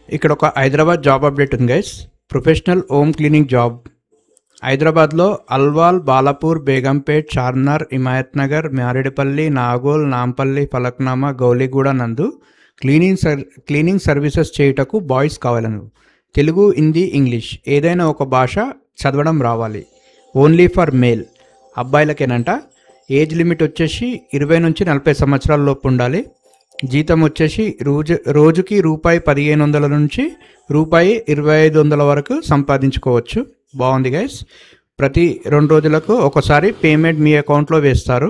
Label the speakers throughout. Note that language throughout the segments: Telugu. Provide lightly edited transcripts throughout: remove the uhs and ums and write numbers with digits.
Speaker 1: ఇక్కడ ఒక హైదరాబాద్ జాబ్ అప్డేట్ ఉంది guys. Professional home cleaning job. హైదరాబాద్లో అల్వాల్, బాలాపూర్, బేగంపేట్, చార్మినార్, హిమాయత్ నగర్, మారేడుపల్లి, నాగోల్, నాంపల్లి, ఫలక్నామా, గౌలిగూడ నందు క్లీనింగ్ సర్వీసెస్ చేయుటకు బాయ్స్ కావాలను. తెలుగు, హిందీ, ఇంగ్లీష్ ఏదైనా ఒక భాష చదవడం రావాలి. Only for male. అబ్బాయిలకేనంట. ఏజ్ లిమిట్ వచ్చేసి 20 నుంచి 40 సంవత్సరాల లోపు ఉండాలి. జీతం వచ్చేసి రోజుకి రూపాయి 1500 నుంచి రూపాయి 2500 వరకు సంపాదించుకోవచ్చు. బాగుంది గైస్. ప్రతి 2 రోజులకు ఒకసారి పేమెంట్ మీ అకౌంట్లో వేస్తారు.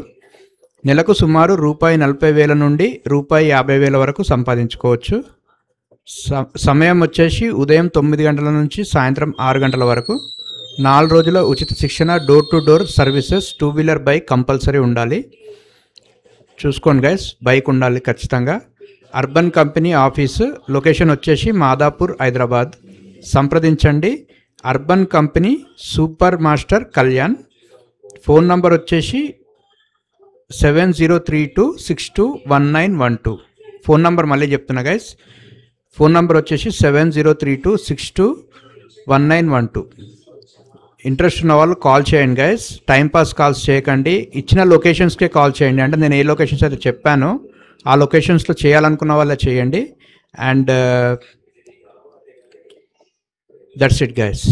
Speaker 1: నెలకు సుమారు రూపాయి 40,000 నుండి రూపాయి 50,000 వరకు సంపాదించుకోవచ్చు. సమయం వచ్చేసి ఉదయం 9 గంటల నుంచి సాయంత్రం 6 గంటల వరకు. 4 రోజుల ఉచిత శిక్షణ. Door to door services. 2 wheeler bike compulsory ఉండాలి. చూసుకోండి గైస్, బైక్ ఉండాలి ఖచ్చితంగా. Urban company office. లొకేషన్ వచ్చేసి మాదాపూర్, హైదరాబాద్. సంప్రదించండి. Urban company super master Kalyan. Phone number వచ్చేసి 7032621912. ఫోన్ నంబర్ మళ్ళీ చెప్తున్నా గైస్. ఫోన్ నంబర్ వచ్చేసి 7032621912. ఇంట్రెస్ట్ ఉన్న వాళ్ళు కాల్ చేయండి గైస్. టైంపాస్ కాల్స్ చేయకండి. ఇచ్చిన లొకేషన్స్కే కాల్ చేయండి. అంటే నేను ఏ లొకేషన్స్ అయితే చెప్పానో ఆ లొకేషన్స్లో చేయాలనుకున్న వాళ్ళే చేయండి. And that's it guys.